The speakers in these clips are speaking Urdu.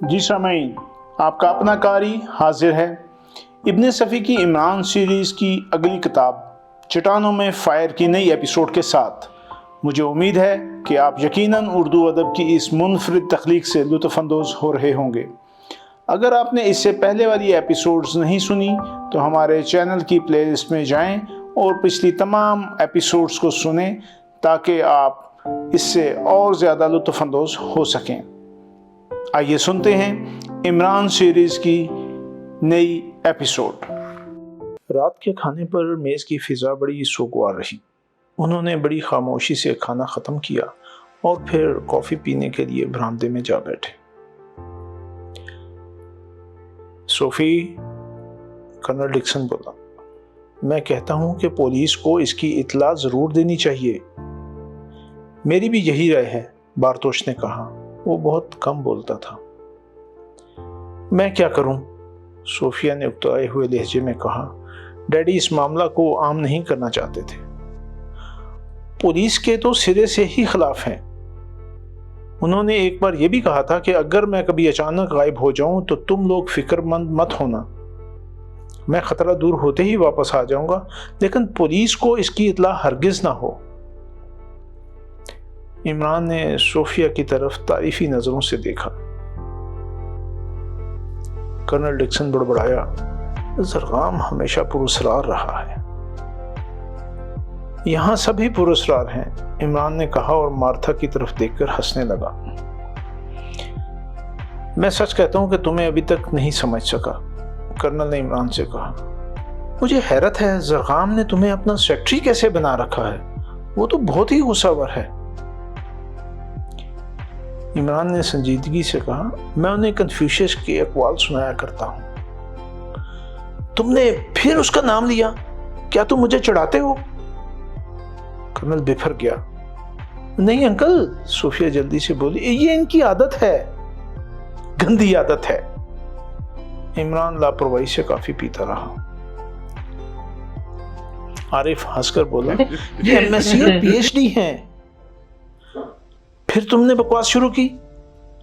جی سامعین، آپ کا اپنا قاری حاضر ہے۔ ابن صفی کی عمران سیریز کی اگلی کتاب چٹانوں میں فائر کی نئی ایپیسوڈ کے ساتھ مجھے امید ہے کہ آپ یقیناً اردو ادب کی اس منفرد تخلیق سے لطف اندوز ہو رہے ہوں گے۔ اگر آپ نے اس سے پہلے والی ایپیسوڈز نہیں سنی تو ہمارے چینل کی پلے لسٹ میں جائیں اور پچھلی تمام ایپیسوڈز کو سنیں تاکہ آپ اس سے اور زیادہ لطف اندوز ہو سکیں۔ آئیے سنتے ہیں عمران سیریز کی نئی ایپیسوڈ۔ رات کے کھانے پر میز کی فضا بڑی سوگوار رہی۔ انہوں نے بڑی خاموشی سے کھانا ختم کیا اور پھر کافی پینے کے لیے برآمدے میں جا بیٹھے۔ صوفی، کرنل ڈکسن بولا، میں کہتا ہوں کہ پولیس کو اس کی اطلاع ضرور دینی چاہیے۔ میری بھی یہی رائے ہے، بارتوش نے کہا۔ وہ بہت کم بولتا تھا۔ میں کیا کروں؟ صوفیہ نے اکتائے ہوئے لہجے میں کہا۔ ڈیڈی اس معاملہ کو عام نہیں کرنا چاہتے تھے۔ پولیس کے تو سرے سے ہی خلاف ہیں۔ انہوں نے ایک بار یہ بھی کہا تھا کہ اگر میں کبھی اچانک غائب ہو جاؤں تو تم لوگ فکر مند مت ہونا، میں خطرہ دور ہوتے ہی واپس آ جاؤں گا، لیکن پولیس کو اس کی اطلاع ہرگز نہ ہو۔ عمران نے صوفیہ کی طرف تعریفی نظروں سے دیکھا۔ کرنل ڈکسن بڑبڑایا، زرغام ہمیشہ پراسرار رہا ہے۔ یہاں سبھی پراسرار ہیں، عمران نے کہا اور مارتھا کی طرف دیکھ کر ہنسنے لگا۔ میں سچ کہتا ہوں کہ تمہیں ابھی تک نہیں سمجھ سکا، کرنل نے عمران سے کہا۔ مجھے حیرت ہے زرغام نے تمہیں اپنا سیکٹری کیسے بنا رکھا ہے، وہ تو بہت ہی غصہ ور ہے۔ عمران نے سنجیدگی سے کہا، میں انہیں کنفیوشس کے اقوال سنایا کرتا ہوں۔ تم نے پھر اس کا نام لیا، کیا تم مجھے چڑھاتے ہو؟ کرنل بفر گیا۔ نہیں انکل، صوفیہ جلدی سے بولی، یہ ان کی عادت ہے، گندی عادت ہے۔ عمران لاپرواہی سے کافی پیتا رہا۔ عارف ہنس کر بولا، یہ ایم ایس سی اور پی ایچ ڈی ہیں۔ پھر تم نے بکواس شروع کی؟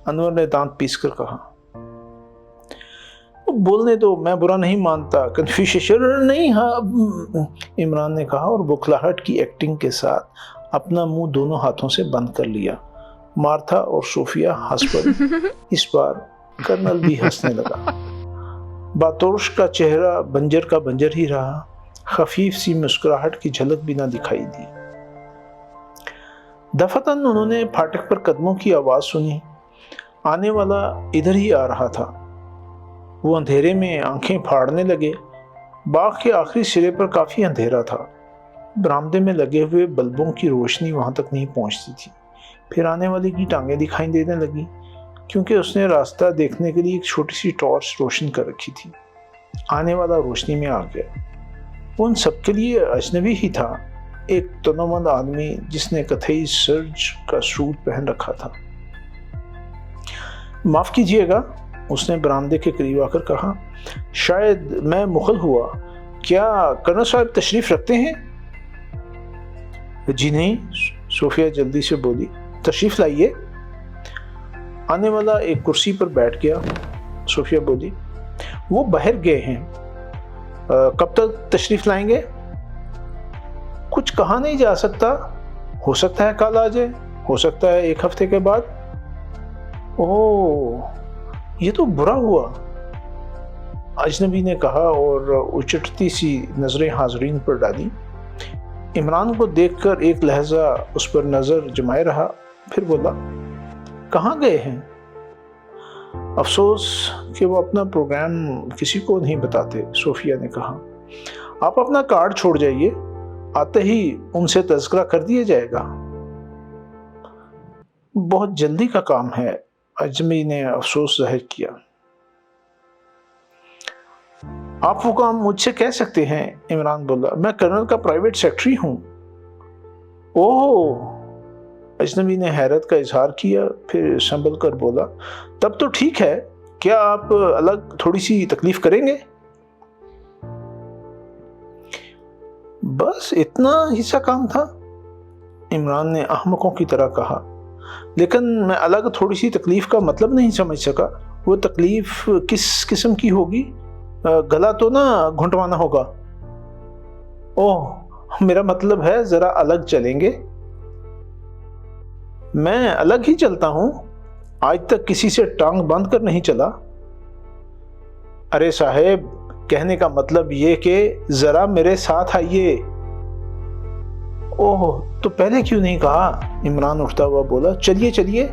انور نے دانت پیس کر کہا۔ بولنے دو، میں برا نہیں مانتا، کنفیوشن نہیں۔ ہاں، عمران نے کہا اور بکھلاہٹ کی ایکٹنگ کے ساتھ اپنا منہ دونوں ہاتھوں سے بند کر لیا۔ مارتھا اور صوفیہ ہنس پڑی۔ اس بار کرنل بھی ہنسنے لگا۔ باتوش کا چہرہ بنجر کا بنجر ہی رہا، خفیف سی مسکراہٹ کی جھلک بھی نہ دکھائی دی۔ دفعتاً انہوں نے پھاٹک پر قدموں کی آواز سنی۔ آنے والا ادھر ہی آ رہا تھا۔ وہ اندھیرے میں آنکھیں پھاڑنے لگے۔ باغ کے آخری سرے پر کافی اندھیرا تھا۔ برآمدے میں لگے ہوئے بلبوں کی روشنی وہاں تک نہیں پہنچتی تھی۔ پھر آنے والے کی ٹانگیں دکھائی دینے لگی، کیونکہ اس نے راستہ دیکھنے کے لیے ایک چھوٹی سی ٹارچ روشن کر رکھی تھی۔ آنے والا روشنی میں آ گیا۔ وہ ان سب کے لیے اجنبی ہی تھا، ایک تنومند آدمی جس نے کتھئی سرج کا سوٹ پہن رکھا تھا۔ معاف کیجیے گا، اس نے برآمدے کے قریب آ کر کہا، شاید میں مغل ہوا، کیا کرنل صاحب تشریف رکھتے ہیں؟ جی نہیں، صوفیہ جلدی سے بولی، تشریف لائیے۔ آنے والا ایک کرسی پر بیٹھ گیا۔ صوفیہ بولی، وہ باہر گئے ہیں، کب تک تشریف لائیں گے؟ کچھ کہا نہیں جا سکتا، ہو سکتا ہے کل آ جائے، ہو سکتا ہے ایک ہفتے کے بعد۔ اوہ، یہ تو برا ہوا، اجنبی نے کہا اور اچٹتی سی نظریں حاضرین پر ڈالی۔ عمران کو دیکھ کر ایک لہجہ اس پر نظر جمائے رہا، پھر بولا، کہاں گئے ہیں؟ افسوس کہ وہ اپنا پروگرام کسی کو نہیں بتاتے، صوفیہ نے کہا۔ آپ اپنا کارڈ چھوڑ جائیے، آتے ہی ان سے تذکرہ کر دیا جائے گا۔ بہت جلدی کا کام ہے، اجنبی نے افسوس ظاہر کیا۔ آپ وہ کام مجھ سے کہہ سکتے ہیں، عمران بولا، میں کرنل کا پرائیویٹ سیکرٹری ہوں۔ اوہ، اجنبی نے حیرت کا اظہار کیا، پھر سنبھل کر بولا، تب تو ٹھیک ہے، کیا آپ الگ تھوڑی سی تکلیف کریں گے؟ بس اتنا ہی سا کام تھا، عمران نے احمقوں کی طرح کہا، لیکن میں الگ تھوڑی سی تکلیف کا مطلب نہیں سمجھ سکا۔ وہ تکلیف کس قسم کی ہوگی؟ گلا تو نہ گھنٹوانا ہوگا؟ اوہ، میرا مطلب ہے ذرا الگ چلیں گے؟ میں الگ ہی چلتا ہوں، آج تک کسی سے ٹانگ باندھ کر نہیں چلا۔ ارے صاحب، کہنے کا مطلب یہ کہ ذرا میرے ساتھ آئیے۔ اوہ، تو پہلے کیوں نہیں کہا؟ عمران اٹھتا ہوا بولا۔ چلیے چلیے۔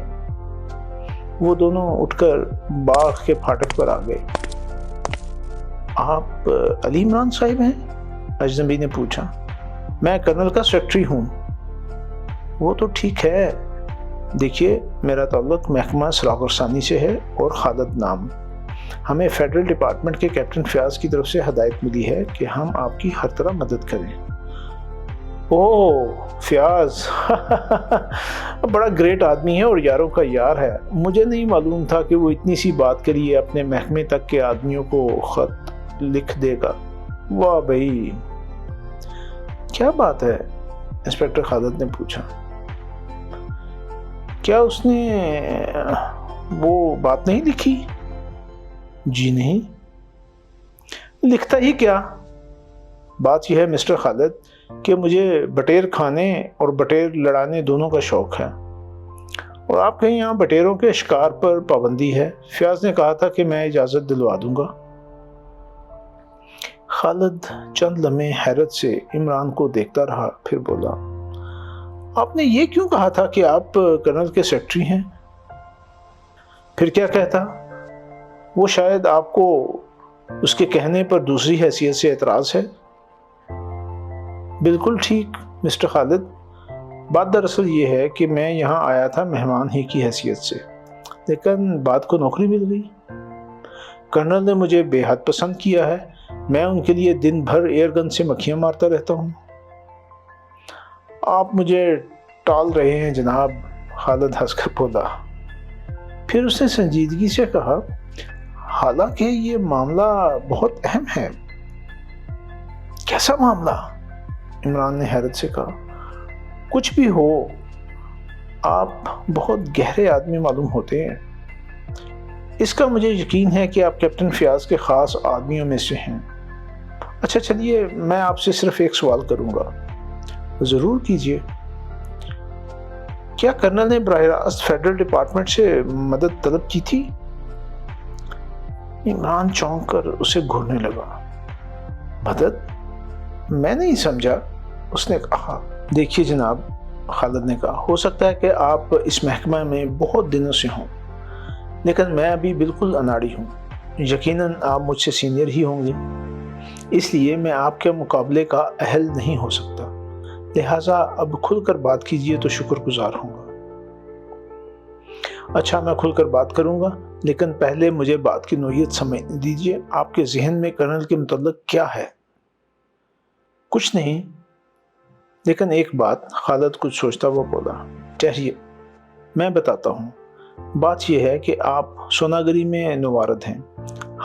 وہ دونوں اٹھ کر باغ کے پھاٹک پر آ گئے۔ آپ علی عمران صاحب ہیں؟ اجنبی نے پوچھا۔ میں کرنل کا سیکرٹری ہوں۔ وہ تو ٹھیک ہے، دیکھیے میرا تعلق محکمہ سراغ ثانی سے ہے اور خالد نام۔ ہمیں فیڈرل ڈپارٹمنٹ کے کیپٹن فیاض کی طرف سے ہدایت ملی ہے کہ ہم آپ کی ہر طرح مدد کریں۔ اوہ فیاض، بڑا گریٹ آدمی ہے اور یاروں کا یار ہے۔ مجھے نہیں معلوم تھا کہ وہ اتنی سی بات کے لیے اپنے محکمے تک کے آدمیوں کو خط لکھ دے گا۔ واہ بھائی، کیا بات ہے؟ انسپیکٹر خالد نے پوچھا۔ کیا اس نے وہ بات نہیں لکھی؟ جی نہیں۔ لکھتا ہی کیا؟ بات یہ ہے مسٹر خالد کہ مجھے بٹیر کھانے اور بٹیر لڑانے دونوں کا شوق ہے، اور آپ کے یہاں بٹیروں کے شکار پر پابندی ہے۔ فیاض نے کہا تھا کہ میں اجازت دلوا دوں گا۔ خالد چند لمحے حیرت سے عمران کو دیکھتا رہا، پھر بولا، آپ نے یہ کیوں کہا تھا کہ آپ کرنل کے سیکرٹری ہیں؟ پھر کیا کہتا؟ وہ شاید آپ کو اس کے کہنے پر دوسری حیثیت سے اعتراض ہے۔ بالکل ٹھیک مسٹر خالد، بات دراصل یہ ہے کہ میں یہاں آیا تھا مہمان ہی کی حیثیت سے، لیکن بات کو نوکری مل گئی۔ کرنل نے مجھے بے حد پسند کیا ہے، میں ان کے لیے دن بھر ایئر گن سے مکھیاں مارتا رہتا ہوں۔ آپ مجھے ٹال رہے ہیں جناب، خالد ہنس کر بولا۔ پھر اس نے سنجیدگی سے کہا، حالانکہ یہ معاملہ بہت اہم ہے۔ کیسا معاملہ؟ عمران نے حیرت سے کہا۔ کچھ بھی ہو، آپ بہت گہرے آدمی معلوم ہوتے ہیں۔ اس کا مجھے یقین ہے کہ آپ کیپٹن فیاض کے خاص آدمیوں میں سے ہیں۔ اچھا چلیے، میں آپ سے صرف ایک سوال کروں گا۔ ضرور کیجیے۔ کیا کرنل نے براہ راست فیڈرل ڈپارٹمنٹ سے مدد طلب کی تھی؟ عمران چونک کر اسے گھورنے لگا۔ مدد؟ میں نہیں سمجھا۔ اس نے کہا، دیکھیے جناب، خالد نے کہا، ہو سکتا ہے کہ آپ اس محکمہ میں بہت دنوں سے ہوں، لیکن میں ابھی بالکل اناڑی ہوں۔ یقیناً آپ مجھ سے سینئر ہی ہوں گے، اس لیے میں آپ کے مقابلے کا اہل نہیں ہو سکتا، لہٰذا اب کھل کر بات کیجیے تو شکر گزار ہوں گا۔ اچھا، میں کھل کر بات کروں گا، لیکن پہلے مجھے بات کی نوعیت سمجھنے دیجیے۔ آپ کے ذہن میں کرنل کے متعلق کیا ہے؟ کچھ نہیں، لیکن ایک بات۔ خالد کچھ سوچتا ہوا بولا۔ ٹھہریے، میں بتاتا ہوں۔ بات یہ ہے کہ آپ سوناگری میں نوارد ہیں۔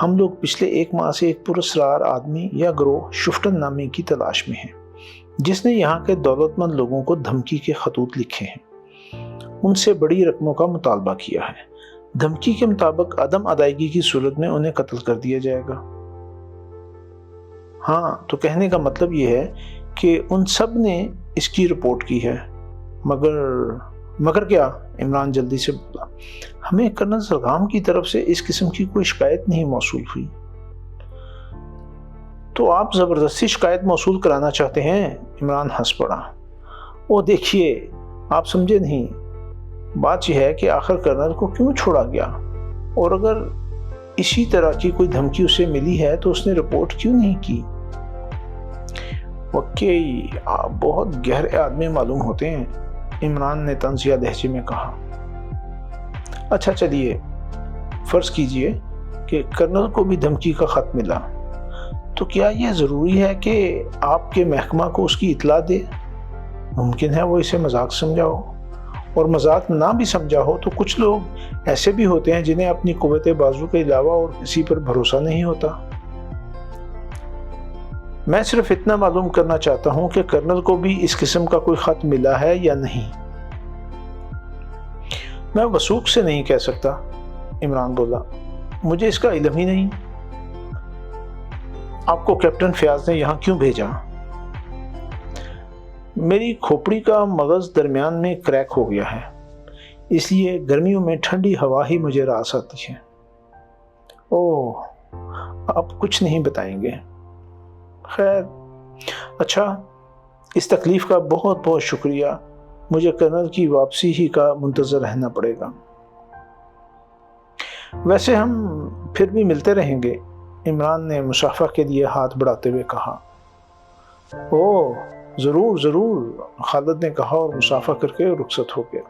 ہم لوگ پچھلے 1 ماہ سے ایک پراسرار آدمی یا گروہ شفٹن نامی کی تلاش میں ہیں، جس نے یہاں کے دولت مند لوگوں کو دھمکی کے خطوط لکھے ہیں، ان سے بڑی رقموں کا مطالبہ کیا ہے۔ دھمکی کے مطابق عدم ادائیگی کی صورت میں انہیں قتل کر دیا جائے گا۔ ہاں، تو کہنے کا مطلب یہ ہے کہ ان سب نے اس کی رپورٹ کی ہے، مگر کیا؟ عمران جلدی سے بولا۔ ہمیں کرنل سلغام کی طرف سے اس قسم کی کوئی شکایت نہیں موصول ہوئی۔ تو آپ زبردستی شکایت موصول کرانا چاہتے ہیں؟ عمران ہنس پڑا۔ وہ دیکھیے، آپ سمجھے نہیں، بات یہ ہے کہ آخر کرنل کو کیوں چھوڑا گیا، اور اگر اسی طرح کی کوئی دھمکی اسے ملی ہے تو اس نے رپورٹ کیوں نہیں کی؟ واقعی آپ بہت گہرے آدمی معلوم ہوتے ہیں، عمران نے طنزیہ لہجے میں کہا۔ اچھا چلیے، فرض کیجئے کہ کرنل کو بھی دھمکی کا خط ملا، تو کیا یہ ضروری ہے کہ آپ کے محکمہ کو اس کی اطلاع دے؟ ممکن ہے وہ اسے مذاق سمجھا ہو، اور مذاق نہ بھی سمجھا ہو تو کچھ لوگ ایسے بھی ہوتے ہیں جنہیں اپنی قوت بازو کے علاوہ اور کسی پر بھروسہ نہیں ہوتا۔ میں صرف اتنا معلوم کرنا چاہتا ہوں کہ کرنل کو بھی اس قسم کا کوئی خط ملا ہے یا نہیں۔ میں وثوق سے نہیں کہہ سکتا، عمران بولا۔ مجھے اس کا علم ہی نہیں۔ آپ کو کیپٹن فیاض نے یہاں کیوں بھیجا؟ میری کھوپڑی کا مغز درمیان میں کریک ہو گیا ہے، اس لیے گرمیوں میں ٹھنڈی ہوا ہی مجھے راس آتی ہے۔ اوہ، آپ کچھ نہیں بتائیں گے؟ خیر، اچھا، اس تکلیف کا بہت بہت شکریہ، مجھے کرنل کی واپسی ہی کا منتظر رہنا پڑے گا۔ ویسے ہم پھر بھی ملتے رہیں گے، عمران نے مصافحہ کے لیے ہاتھ بڑھاتے ہوئے کہا۔ اوہ، ضرور ضرور، خالد نے کہا اور مصافحہ کر کے رخصت ہو گیا۔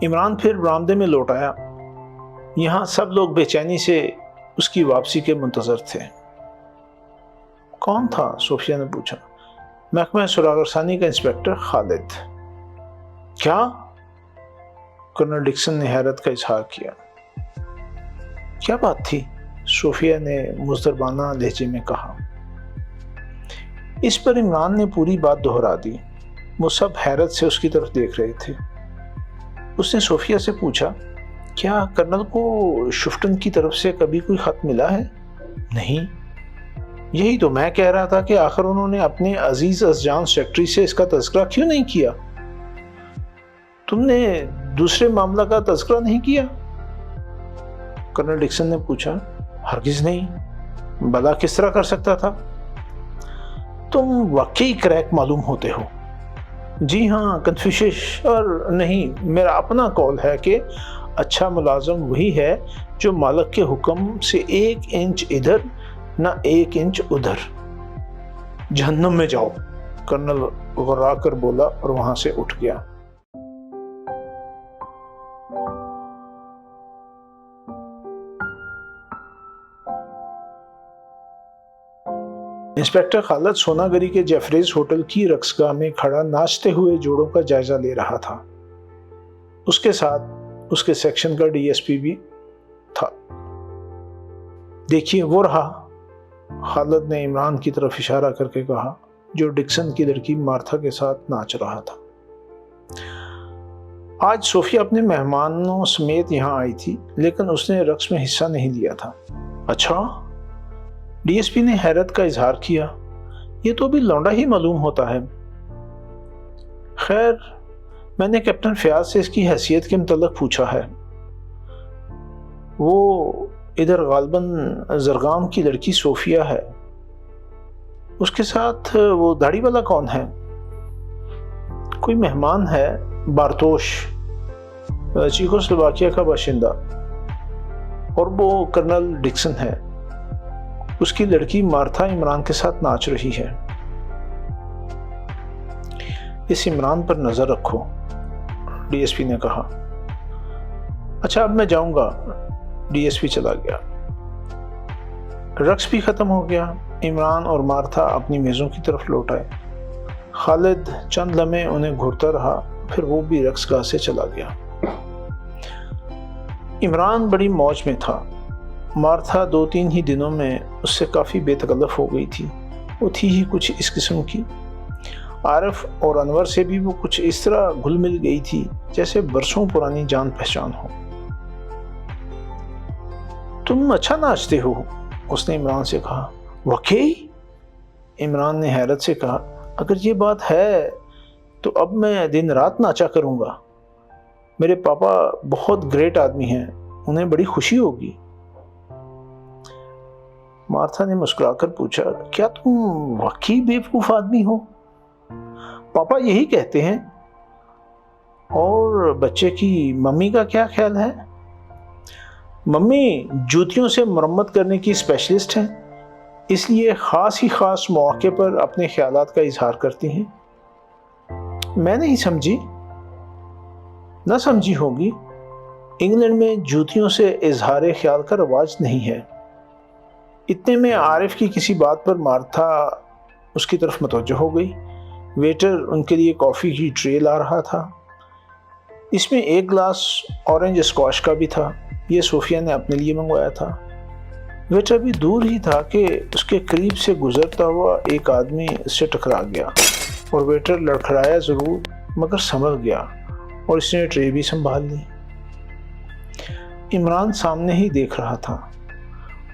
عمران پھر برآمدے میں لوٹ آیا۔ یہاں سب لوگ بے چینی سے اس کی واپسی کے منتظر تھے۔ کون تھا؟ صوفیہ نے پوچھا۔ محکمہ سراغ رسانی کا انسپکٹر خالد۔ کیا؟ کرنل ڈکسن نے حیرت کا اظہار کیا۔ کیا بات تھی؟ صوفیہ نے مضطربانہ لہجے میں کہا۔ اس پر عمران نے پوری بات دہرا دی۔ وہ سب حیرت سے اس کی طرف دیکھ رہے تھے۔ اس نے صوفیہ سے پوچھا، کیا کرنل کو شفٹن کی طرف سے کبھی کوئی خط ملا ہے؟ نہیں۔ یہی تو میں کہہ رہا تھا کہ آخر انہوں نے اپنے عزیز ازجان سیکرٹری سے اس کا تذکرہ کیوں نہیں کیا؟ تم نے دوسرے معاملہ کا تذکرہ نہیں کیا؟ کرنل ڈکسن نے پوچھا۔ ہرگز نہیں، بھلا کس طرح کر سکتا تھا؟ تم واقعی کریک معلوم ہوتے ہو۔ جی ہاں، کنفیوشش اور نہیں، میرا اپنا قول ہے کہ اچھا ملازم وہی ہے جو مالک کے حکم سے 1 انچ ادھر نہ 1 انچ ادھر۔ جہنم میں جاؤ، کرنل غرا کر بولا اور وہاں سے اٹھ گیا۔ انسپکٹر خالد سونا گری کے جیفریز ہوٹل کی رقص گاہ میں کھڑا ناچتے ہوئے جوڑوں کا جائزہ لے رہا تھا۔ اس کے ساتھ اس کے سیکشن کا ڈی ایس پی بھی تھا۔ دیکھیے وہ رہا، خالد نے عمران کی طرف اشارہ کر کے کہا، جو ڈکسن کی لڑکی مارتھا کے ساتھ ناچ رہا تھا۔ آج صوفیہ اپنے مہمانوں سمیت یہاں آئی تھی، لیکن اس نے رقص میں حصہ نہیں لیا تھا۔ اچھا؟ ڈی ایس پی نے حیرت کا اظہار کیا۔ یہ تو بھی لونڈا ہی معلوم ہوتا ہے۔ خیر، میں نے کیپٹن فیاض سے اس کی حیثیت کے متعلق پوچھا ہے۔ وہ ادھر غالباً زرگام کی لڑکی صوفیہ ہے۔ اس کے ساتھ وہ داڑھی والا کون ہے؟ کوئی مہمان ہے، بارتوش، چیکوسلواکیہ کا باشندہ، اور وہ کرنل ڈکسن ہے۔ اس کی لڑکی مارتھا عمران کے ساتھ ناچ رہی ہے۔ اس عمران پر نظر رکھو، ڈی ایس پی نے کہا۔ اچھا، اب میں جاؤں گا۔ ڈی ایس پی چلا گیا۔ رقص بھی ختم ہو گیا۔ عمران اور مارتھا اپنی میزوں کی طرف لوٹ آئے۔ خالد چند لمحے انہیں گھورتا رہا، پھر وہ بھی رقص گاہ سے چلا گیا۔ عمران بڑی موج میں تھا۔ مارتھا 2-3 ہی دنوں میں اس سے کافی بے تکلف ہو گئی تھی۔ وہ تھی ہی کچھ اس قسم کی۔ عارف اور انور سے بھی وہ کچھ اس طرح گھل مل گئی تھی جیسے برسوں پرانی جان پہچان ہو۔ تم اچھا ناچتے ہو، اس نے عمران سے کہا۔ واقعی؟ عمران نے حیرت سے کہا۔ اگر یہ بات ہے تو اب میں دن رات ناچا کروں گا۔ میرے پاپا بہت گریٹ آدمی ہیں، انہیں بڑی خوشی ہوگی۔ مارتھا نے مسکرا کر پوچھا، کیا تم واقعی بیوقوف آدمی ہو؟ پاپا یہی کہتے ہیں۔ اور بچے کی ممی کا کیا خیال ہے؟ ممی جوتیوں سے مرمت کرنے کی اسپیشلسٹ ہیں، اس لیے خاص مواقع پر اپنے خیالات کا اظہار کرتی ہیں۔ میں نہیں سمجھی۔ نہ سمجھی ہوگی، انگلینڈ میں جوتیوں سے اظہار خیال کا رواج نہیں ہے۔ اتنے میں عارف کی کسی بات پر مارتھا اس کی طرف متوجہ ہو گئی۔ ویٹر ان کے لیے کافی کی ٹرے لا رہا تھا۔ اس میں 1 گلاس اورنج اسکواش کا بھی تھا۔ یہ صوفیہ نے اپنے لیے منگوایا تھا۔ ویٹر بھی دور ہی تھا کہ اس کے قریب سے گزرتا ہوا ایک آدمی اس سے ٹکرا گیا، اور ویٹر لڑکھڑایا ضرور مگر سنبھل گیا، اور اس نے ٹرے بھی سنبھال لی۔ عمران سامنے ہی دیکھ رہا تھا۔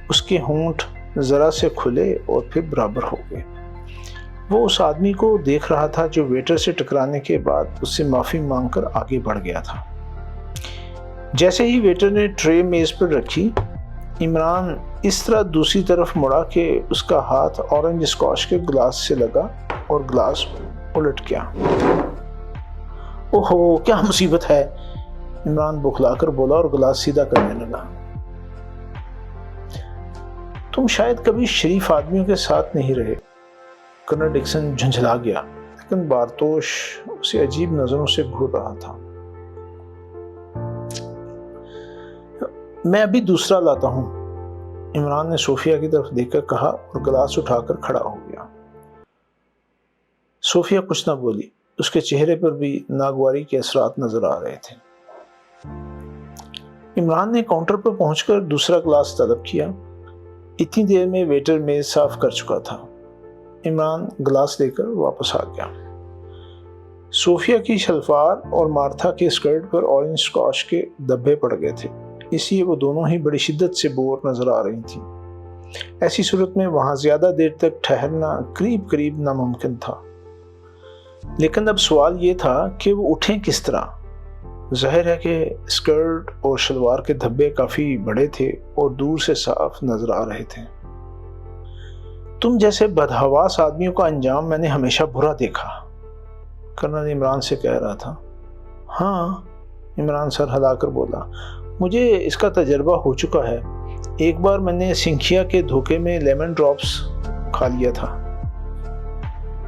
اس کے ہونٹ ذرا سے کھلے اور پھر برابر ہو گئے۔ وہ اس آدمی کو دیکھ رہا تھا جو ویٹر سے ٹکرانے کے بعد اس سے معافی مانگ کر آگے بڑھ گیا تھا۔ جیسے ہی ویٹر نے ٹرے میز پر رکھی، عمران اس طرح دوسری طرف مڑا کہ اس کا ہاتھ اورنج اسکاش کے گلاس سے لگا اور گلاس الٹ گیا۔ اوہو، کیا مصیبت ہے، عمران بکھلا کر بولا اور گلاس سیدھا کرنے لگا۔ تم شاید کبھی شریف آدمیوں کے ساتھ نہیں رہے۔ کرنل ڈکسن جھنجھلا گیا، لیکن بارتوش اسے عجیب نظروں سے گھور رہا تھا۔ میں ابھی دوسرا لاتا ہوں، عمران نے صوفیہ کی طرف دیکھ کر کہا اور گلاس اٹھا کر کھڑا ہو گیا۔ صوفیہ کچھ نہ بولی، اس کے چہرے پر بھی ناگواری کے اثرات نظر آ رہے تھے۔ عمران نے کاؤنٹر پر پہنچ کر دوسرا گلاس طلب کیا۔ اتنی دیر میں ویٹر میز صاف کر چکا تھا۔ عمران گلاس لے کر واپس آ گیا۔ صوفیہ کی شلوار اور مارتھا کے اسکرٹ پر اورنج اسکاش کے دھبے پڑ گئے تھے، اس لیے وہ دونوں ہی بڑی شدت سے بور نظر آ رہی تھیں۔ ایسی صورت میں وہاں زیادہ دیر تک ٹھہرنا قریب ناممکن تھا۔ لیکن اب سوال یہ تھا کہ وہ اٹھیں کس طرح؟ ظاہر ہے کہ اسکرٹ اور شلوار کے دھبے کافی بڑے تھے اور دور سے صاف نظر آ رہے تھے۔ تم جیسے بدحواس آدمیوں کا انجام میں نے ہمیشہ برا دیکھا، کرنل عمران سے کہہ رہا تھا۔ ہاں، عمران سر ہلا کر بولا، مجھے اس کا تجربہ ہو چکا ہے۔ ایک بار میں نے سنکھیا کے دھوکے میں لیمن ڈراپس کھا لیا تھا۔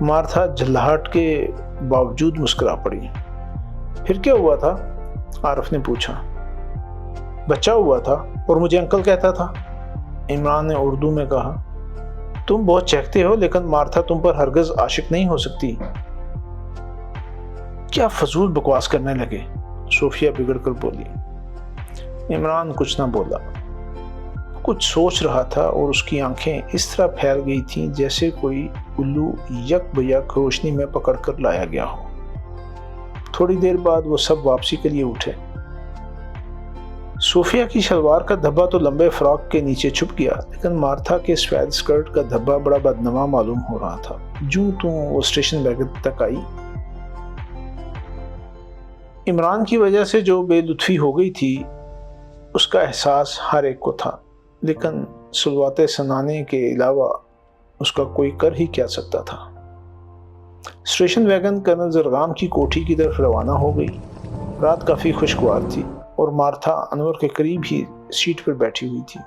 مارتھا جھلاہٹ کے باوجود مسکرا پڑی۔ پھر کیا ہوا تھا؟ عارف نے پوچھا۔ بچہ ہوا تھا اور مجھے انکل کہتا تھا، عمران نے اردو میں کہا۔ تم بہت چہکتے ہو، لیکن مارتھا تم پر ہرگز عاشق نہیں ہو سکتی۔ کیا فضول بکواس کرنے لگے، صوفیہ بگڑ کر بولی۔ عمران کچھ نہ بولا، کچھ سوچ رہا تھا اور اس کی آنکھیں اس طرح پھیل گئی تھیں جیسے کوئی الو یک بیک روشنی میں پکڑ کر لایا گیا ہو۔ تھوڑی دیر بعد وہ سب واپسی کے لیے اٹھے۔ صوفیہ کی شلوار کا دھبا تو لمبے فراک کے نیچے چھپ گیا، لیکن مارتھا کے سفید اسکرٹ کا دھبا بڑا بدنما معلوم ہو رہا تھا۔ جو وہ اسٹیشن ویگن تک آئی۔ عمران کی وجہ سے جو بے لطفی ہو گئی تھی اس کا احساس ہر ایک کو تھا، لیکن سلوات سنانے کے علاوہ اس کا کوئی کر ہی کیا سکتا تھا۔ اسٹیشن ویگن کرنل زرغام کی کوٹھی کی طرف روانہ ہو گئی۔ رات کافی خوشگوار تھی اور مارتھا انور کے قریب ہی سیٹ پر بیٹھی ہوئی تھی،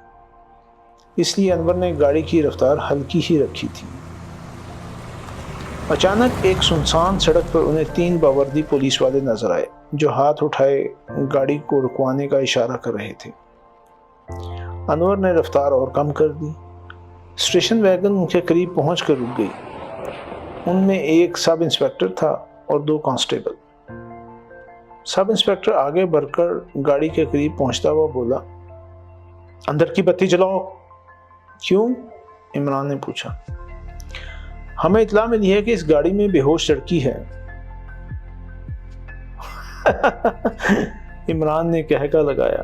اس لیے انور نے گاڑی کی رفتار ہلکی ہی رکھی تھی۔ اچانک ایک سنسان سڑک پر انہیں 3 باوردی پولیس والے نظر آئے جو ہاتھ اٹھائے گاڑی کو رکوانے کا اشارہ کر رہے تھے۔ انور نے رفتار اور کم کر دی۔ اسٹیشن ویگن ان کے قریب پہنچ کر رک گئی۔ ان میں ایک سب انسپکٹر تھا اور 2 کانسٹیبل۔ سب انسپکٹر آگے بڑھ کر گاڑی کے قریب پہنچتا ہوا بولا، اندر کی بتی جلاؤ۔ کیوں؟ عمران نے پوچھا۔ ہمیں اطلاع ملی ہے کہ اس گاڑی میں بے ہوش لڑکی ہے۔ عمران نے کہکا لگایا۔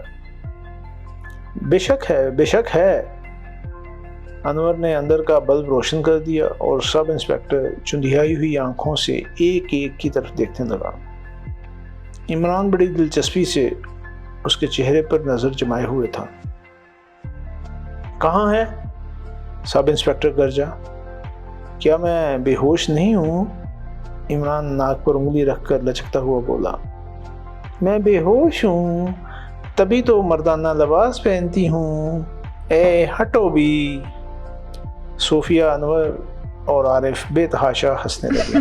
بے شک ہے، بے شک ہے۔ انور نے اندر کا بلب روشن کر دیا اور سب انسپکٹر چندیائی ہوئی آنکھوں سے ایک ایک کی طرف دیکھنے لگا۔ عمران بڑی دلچسپی سے اس کے چہرے پر نظر جمائے ہوئے تھا۔ کہاں ہے؟ سب انسپکٹر گرجا۔ کیا میں بے ہوش نہیں ہوں؟ عمران ناک پر انگلی رکھ کر لچکتا ہوا بولا۔ میں بے ہوش ہوں، تبھی تو مردانہ لباس پہنتی ہوں۔ اے ہٹو بھی۔ صوفیہ، انور اور عارف بے تحاشا ہنسنے لگے۔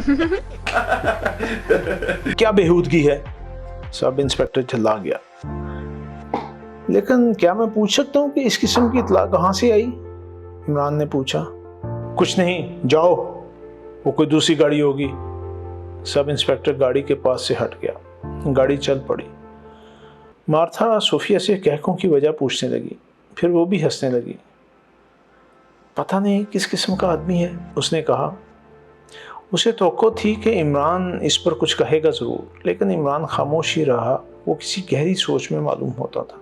کیا بےہودگی ہے؟ سب انسپکٹر چلا گیا۔ لیکن کیا میں پوچھ سکتا ہوں کہ اس قسم کی اطلاع کہاں سے آئی؟ عمران نے پوچھا۔ کچھ نہیں، جاؤ، وہ کوئی دوسری گاڑی ہوگی۔ سب انسپکٹر گاڑی کے پاس سے ہٹ گیا۔ گاڑی چل پڑی۔ مارتھا صوفیہ سے کہکوں کی وجہ پوچھنے لگی، پھر وہ بھی ہنسنے لگی۔ پتہ نہیں کس قسم کا آدمی ہے، اس نے کہا۔ اسے توقع تھی کہ عمران اس پر کچھ کہے گا ضرور، لیکن عمران خاموش ہی رہا۔ وہ کسی گہری سوچ میں معلوم ہوتا تھا۔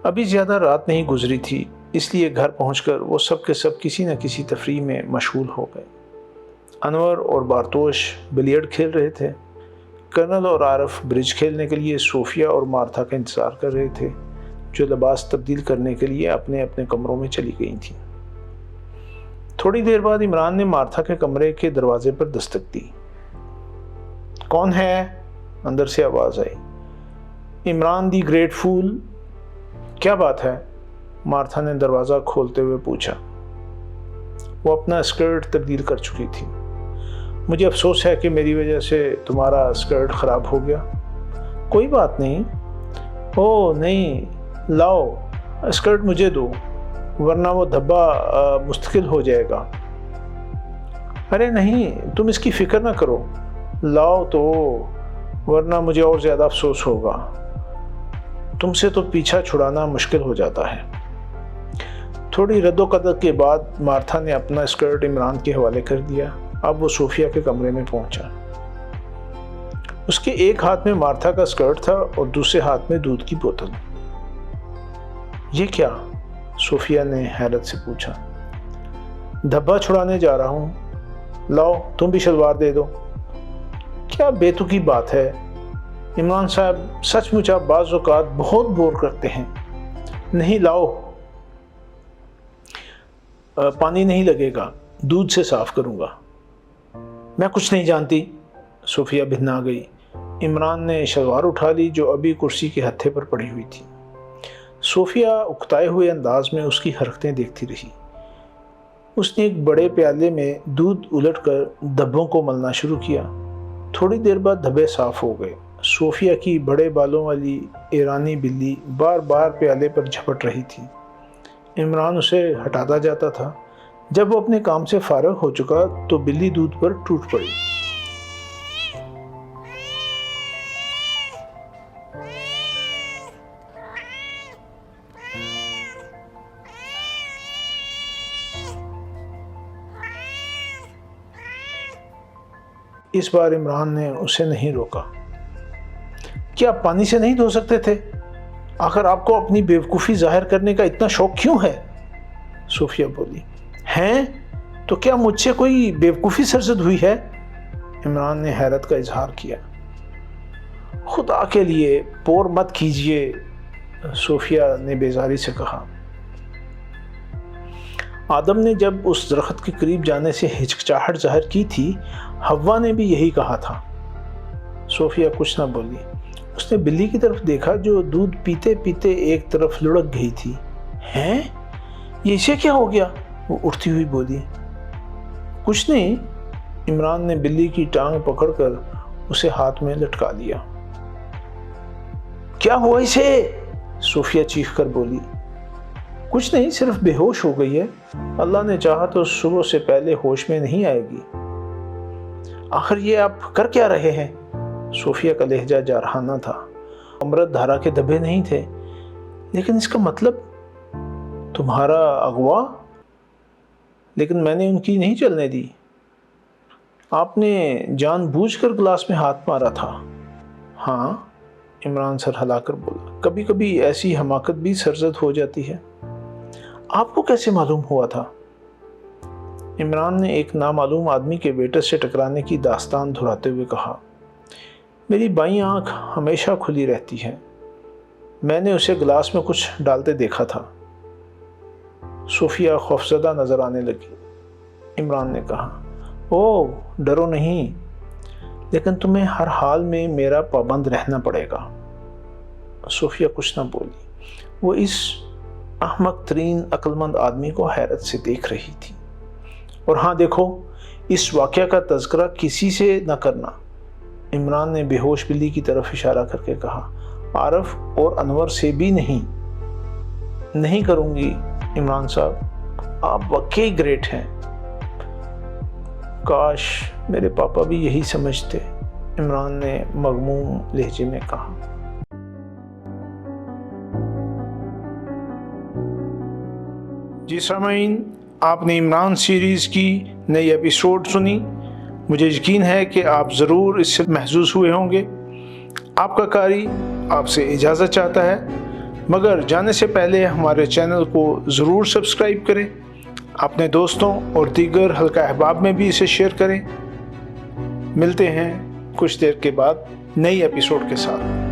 ابھی زیادہ رات نہیں گزری تھی، اس لیے گھر پہنچ کر وہ سب کے سب کسی نہ کسی تفریح میں مشغول ہو گئے۔ انور اور بارتوش بلیئرڈ کھیل رہے تھے، کرنل اور عارف برج کھیلنے کے لیے صوفیہ اور مارتھا کا انتظار کر رہے تھے، جو لباس تبدیل کرنے کے لیے اپنے اپنے کمروں میں چلی گئی تھیں۔ تھوڑی دیر بعد عمران نے مارتھا کے کمرے کے دروازے پر دستک دی۔ کون ہے؟ اندر سے آواز آئی۔ عمران دی گریٹ فول۔ کیا بات ہے؟ مارتھا نے دروازہ کھولتے ہوئے پوچھا۔ وہ اپنا اسکرٹ تبدیل کر چکی تھی۔ مجھے افسوس ہے کہ میری وجہ سے تمہارا اسکرٹ خراب ہو گیا۔ کوئی بات نہیں۔ اوہ نہیں، لاؤ اسکرٹ مجھے دو، ورنہ وہ دھبا مستقل ہو جائے گا۔ ارے نہیں، تم اس کی فکر نہ کرو، لاؤ تو، ورنہ مجھے اور زیادہ افسوس ہوگا۔ تم سے تو پیچھا چھڑانا مشکل ہو جاتا ہے۔ تھوڑی رد و قدر کے بعد مارتھا نے اپنا اسکرٹ عمران کے حوالے کر دیا۔ اب وہ صوفیہ کے کمرے میں پہنچا۔ اس کے ایک ہاتھ میں مارتھا کا اسکرٹ تھا اور دوسرے ہاتھ میں دودھ کی بوتل۔ یہ کیا؟ صوفیہ نے حیرت سے پوچھا۔ دھبا چھڑانے جا رہا ہوں، لاؤ تم بھی شلوار دے دو۔ کیا بیتوکی بات ہے عمران صاحب، سچ مچ آپ بعض اوقات بہت بور کرتے ہیں۔ نہیں، لاؤ، پانی نہیں لگے گا، دودھ سے صاف کروں گا۔ میں کچھ نہیں جانتی، صوفیہ بھنا گئی۔ عمران نے شلوار اٹھا لی جو ابھی کرسی کے ہتھے پر پڑی ہوئی تھی۔ صوفیہ اکتائے ہوئے انداز میں اس کی حرکتیں دیکھتی رہی۔ اس نے ایک بڑے پیالے میں دودھ الٹ کر دھبوں کو ملنا شروع کیا۔ تھوڑی دیر بعد دھبے صاف ہو گئے۔ صوفیہ کی بڑے بالوں والی ایرانی بلی بار بار پیالے پر جھپٹ رہی تھی۔ عمران اسے ہٹاتا جاتا تھا۔ جب وہ اپنے کام سے فارغ ہو چکا تو بلی دودھ پر ٹوٹ پڑی۔ اس بار عمران نے اسے نہیں روکا۔ کیا آپ پانی سے نہیں دھو سکتے تھے؟ آخر آپ کو اپنی بیوقوفی ظاہر کرنے کا اتنا شوق کیوں ہے؟ صوفیہ بولی۔ ہیں تو کیا مجھ سے کوئی بیوقوفی سرزد ہوئی ہے؟ عمران نے حیرت کا اظہار کیا۔ خدا کے لیے پور مت کیجیے، صوفیہ نے بیزاری سے کہا۔ آدم نے جب اس درخت کے قریب جانے سے ہچکچاہٹ ظاہر کی تھی، حوا نے بھی یہی کہا تھا۔ صوفیہ کچھ نہ بولی۔ اس نے بلی کی طرف دیکھا جو دودھ پیتے پیتے ایک طرف لڑک گئی تھی۔ ہیں؟ یہ اسے کیا ہو گیا؟ وہ اٹھتی ہوئی بولی۔ کچھ نہیں، عمران نے بلی کی ٹانگ پکڑ کر اسے ہاتھ میں لٹکا لیا۔ کیا ہوا اسے؟ صوفیہ چیخ کر بولی۔ کچھ نہیں، صرف بے ہوش ہو گئی ہے، اللہ نے چاہا تو صبح سے پہلے ہوش میں نہیں آئے گی۔ آخر یہ آپ کر کیا رہے ہیں؟ صوفیہ کا لہجہ جارحانہ تھا۔ امرت دھارا کے دھبے نہیں تھے، لیکن اس کا مطلب تمہارا اغوا؟ لیکن میں نے ان کی نہیں چلنے دی۔ آپ نے جان بوجھ کر گلاس میں ہاتھ مارا تھا۔ ہاں، عمران سر ہلا کر بولا۔ کبھی کبھی ایسی حماقت بھی سرزد ہو جاتی ہے۔ آپ کو کیسے معلوم ہوا تھا؟ عمران نے ایک نامعلوم آدمی کے ویٹر سے ٹکرانے کی داستان دہراتے ہوئے کہا۔ میری بائیں آنکھ ہمیشہ کھلی رہتی ہے، میں نے اسے گلاس میں کچھ ڈالتے دیکھا تھا۔ صوفیہ خوفزدہ نظر آنے لگی۔ عمران نے کہا، اوہ ڈرو نہیں، لیکن تمہیں ہر حال میں میرا پابند رہنا پڑے گا۔ صوفیہ کچھ نہ بولی۔ وہ اس احمق ترین عقل مند آدمی کو حیرت سے دیکھ رہی تھی۔ اور ہاں دیکھو، اس واقعہ کا تذکرہ کسی سے نہ کرنا، عمران نے بے ہوش بلی کی طرف اشارہ کر کے کہا۔ عارف اور انور سے بھی نہیں کروں گی عمران صاحب، آپ واقعی گریٹ ہیں۔ کاش میرے پاپا بھی یہی سمجھتے، عمران نے مغموم لہجے میں کہا۔ جی سامعین، آپ نے عمران سیریز کی نئی ایپیسوڈ سنی۔ مجھے یقین ہے کہ آپ ضرور اس سے محظوظ ہوئے ہوں گے۔ آپ کا قاری آپ سے اجازت چاہتا ہے۔ مگر جانے سے پہلے ہمارے چینل کو ضرور سبسکرائب کریں، اپنے دوستوں اور دیگر حلقہ احباب میں بھی اسے شیئر کریں۔ ملتے ہیں کچھ دیر کے بعد نئی ایپیسوڈ کے ساتھ۔